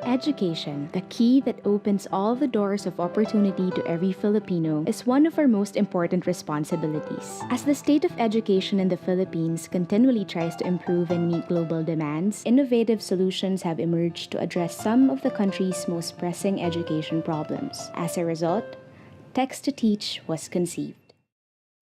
Education, the key that opens all the doors of opportunity to every Filipino, is one of our most important responsibilities. As the state of education in the Philippines continually tries to improve and meet global demands, innovative solutions have emerged to address some of the country's most pressing education problems. As a result, Text-to-Teach was conceived.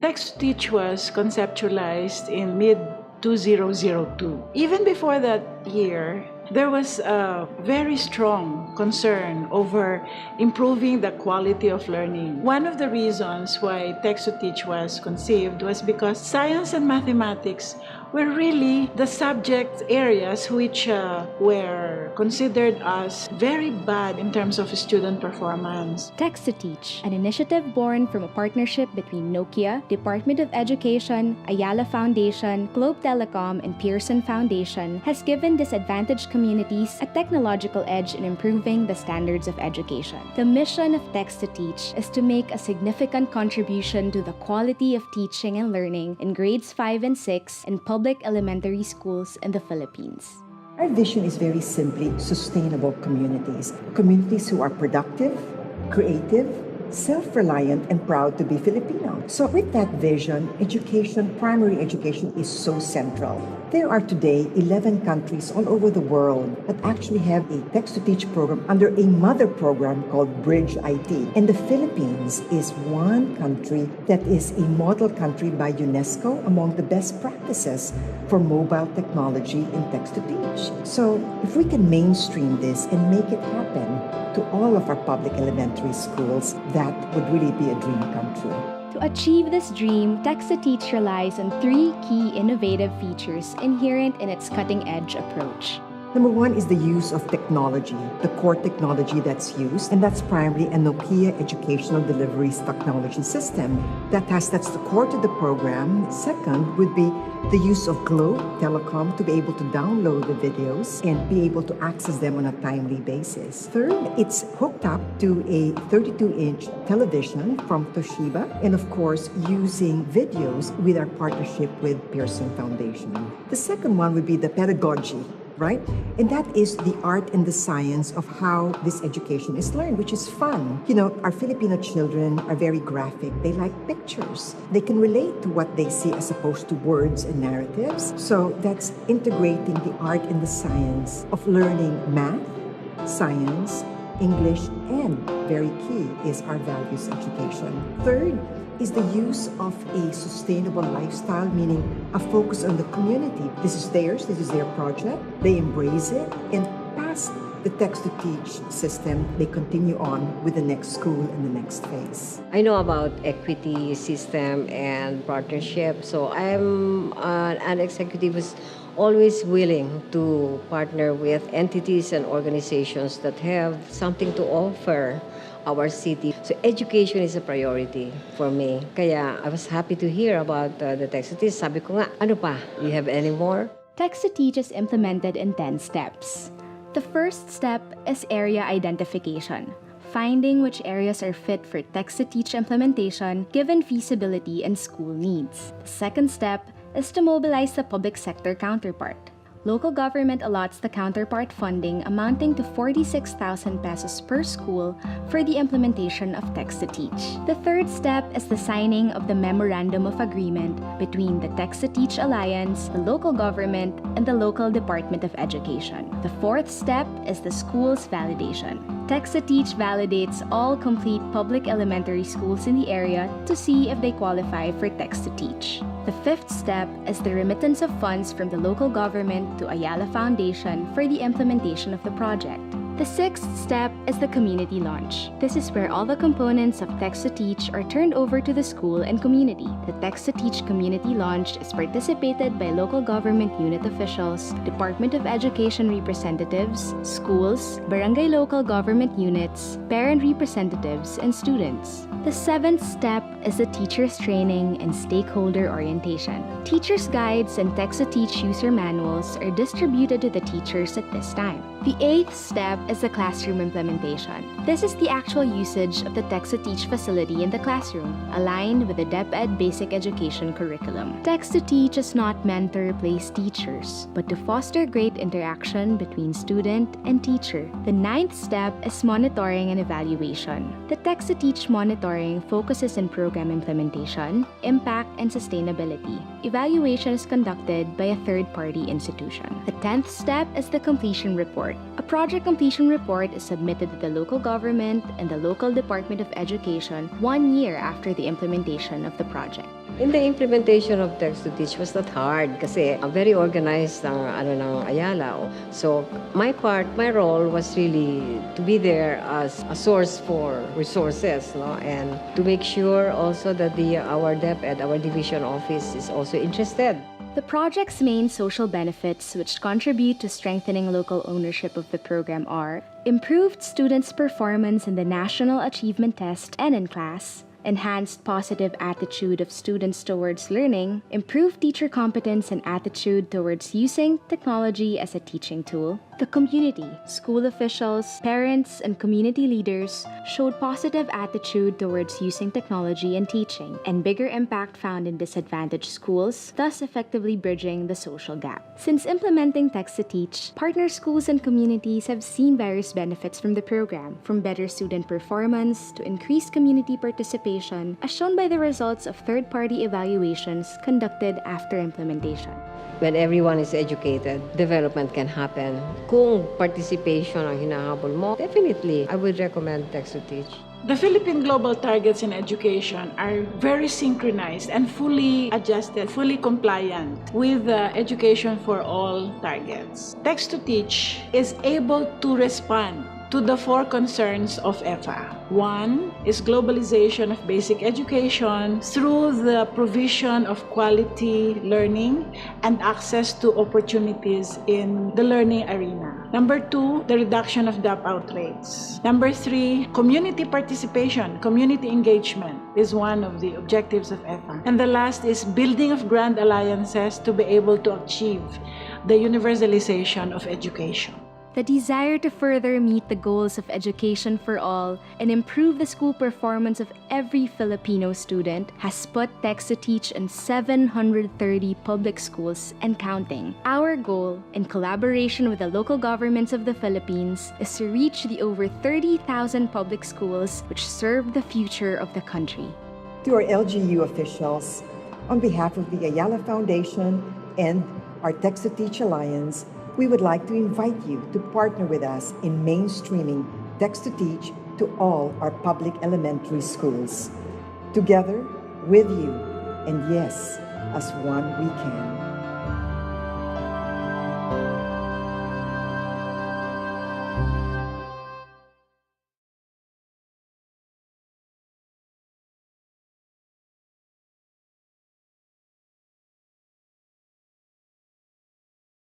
Text-to-Teach was conceptualized in mid-2002. Even before that year, there was a very strong concern over improving the quality of learning. One of the reasons why Text-to-Teach was conceived was because science and mathematics were really the subject areas which were considered as very bad in terms of student performance. Text-to-Teach, an initiative born from a partnership between Nokia, Department of Education, Ayala Foundation, Globe Telecom, and Pearson Foundation, has given disadvantaged communities a technological edge in improving the standards of education. The mission of Text-to-Teach is to make a significant contribution to the quality of teaching and learning in grades 5 and 6 in public elementary schools in the Philippines. Our vision is very simply sustainable communities. Communities who are productive, creative, self-reliant, and proud to be Filipino. So with that vision, education, primary education is so central. There are today 11 countries all over the world that actually have a text-to-teach program under a mother program called Bridge IT. And the Philippines is one country that is a model country by UNESCO among the best practices for mobile technology in text-to-teach. So if we can mainstream this and make it happen to all of our public elementary schools, that would really be a dream come true. To achieve this dream, Text-to-Teach relies on 3 key innovative features inherent in its cutting-edge approach. Number one is the use of technology, the core technology that's used, and that's primarily a Nokia Educational Deliveries Technology System. That's the core to the program. Second would be the use of Globe Telecom to be able to download the videos and be able to access them on a timely basis. Third, it's hooked up to a 32-inch television from Toshiba, and of course, using videos with our partnership with Pearson Foundation. The second one would be the pedagogy, right? And that is the art and the science of how this education is learned, which is fun. You know, our Filipino children are very graphic. They like pictures. They can relate to what they see as opposed to words and narratives. So that's integrating the art and the science of learning math, science, English, and very key is our values education. Third is the use of a sustainable lifestyle, meaning a focus on the community. This is theirs, this is their project. They embrace it, and past the text-to-teach system, they continue on with the next school and the next phase. I know about equity system and partnership, so I'm an executive who's always willing to partner with entities and organizations that have something to offer our city. So education is a priority for me. Kaya I was happy to hear about the Text-to-Teach. Sabi ko nga, ano pa? Do you have any more? Text-to-Teach is implemented in 10 steps. The first step is area identification, finding which areas are fit for Text-to-Teach implementation given feasibility and school needs. The second step is to mobilize the public sector counterpart. Local government allots the counterpart funding amounting to 46,000 pesos per school for the implementation of Text-to-Teach. The third step is the signing of the Memorandum of Agreement between the Text-to-Teach Alliance, the local government, and the local Department of Education. The fourth step is the school's validation. Text-to-Teach validates all complete public elementary schools in the area to see if they qualify for Text-to-Teach. The fifth step is the remittance of funds from the local government to Ayala Foundation for the implementation of the project. The sixth step is the community launch. This is where all the components of Text-to-Teach are turned over to the school and community. The Text-to-Teach community launch is participated by local government unit officials, Department of Education representatives, schools, barangay local government units, parent representatives, and students. The seventh step is the teacher's training and stakeholder orientation. Teacher's guides and text-to-teach user manuals are distributed to the teachers at this time. The eighth step is the classroom implementation. This is the actual usage of the text-to-teach facility in the classroom, aligned with the DepEd basic education curriculum. Text-to-teach is not meant to replace teachers, but to foster great interaction between student and teacher. The ninth step is monitoring and evaluation. The text-to-teach monitoring focuses on program implementation, impact, and sustainability. Evaluation is conducted by a third-party institution. The 10th step is the completion report. A project completion report is submitted to the local government and the local Department of Education 1 year after the implementation of the project. In the implementation of text-to-teach was not hard kasi very organized ng Ayala. So my role was really to be there as a source for resources, and to make sure also that our DepEd, our division office, is also interested. The project's main social benefits, which contribute to strengthening local ownership of the program, are improved students' performance in the National Achievement Test and in class, enhanced positive attitude of students towards learning, improved teacher competence and attitude towards using technology as a teaching tool. The community, school officials, parents, and community leaders showed positive attitude towards using technology and teaching, and bigger impact found in disadvantaged schools, thus effectively bridging the social gap. Since implementing text-to-teach, partner schools and communities have seen various benefits from the program, from better student performance to increased community participation, as shown by the results of third-party evaluations conducted after implementation. When everyone is educated, development can happen. Kung participation ang hinahabol mo, definitely, I would recommend text-to-teach. The Philippine Global Targets in Education are very synchronized and fully adjusted, fully compliant with the Education for All targets. Text-to-teach is able to respond to the 4 concerns of AFI. 1 is globalization of basic education through the provision of quality learning and access to opportunities in the learning arena. Number 2, the reduction of dropout rates. Number 3, community participation, community engagement is one of the objectives of AFI. And the last is building of grand alliances to be able to achieve the universalization of education. The desire to further meet the goals of education for all and improve the school performance of every Filipino student has put text-to-teach in 730 public schools and counting. Our goal, in collaboration with the local governments of the Philippines, is to reach the over 30,000 public schools which serve the future of the country. To our LGU officials, on behalf of the Ayala Foundation and our Text-to-Teach Alliance, we would like to invite you to partner with us in mainstreaming text-to-teach to all our public elementary schools. Together, with you, and yes, as one we can.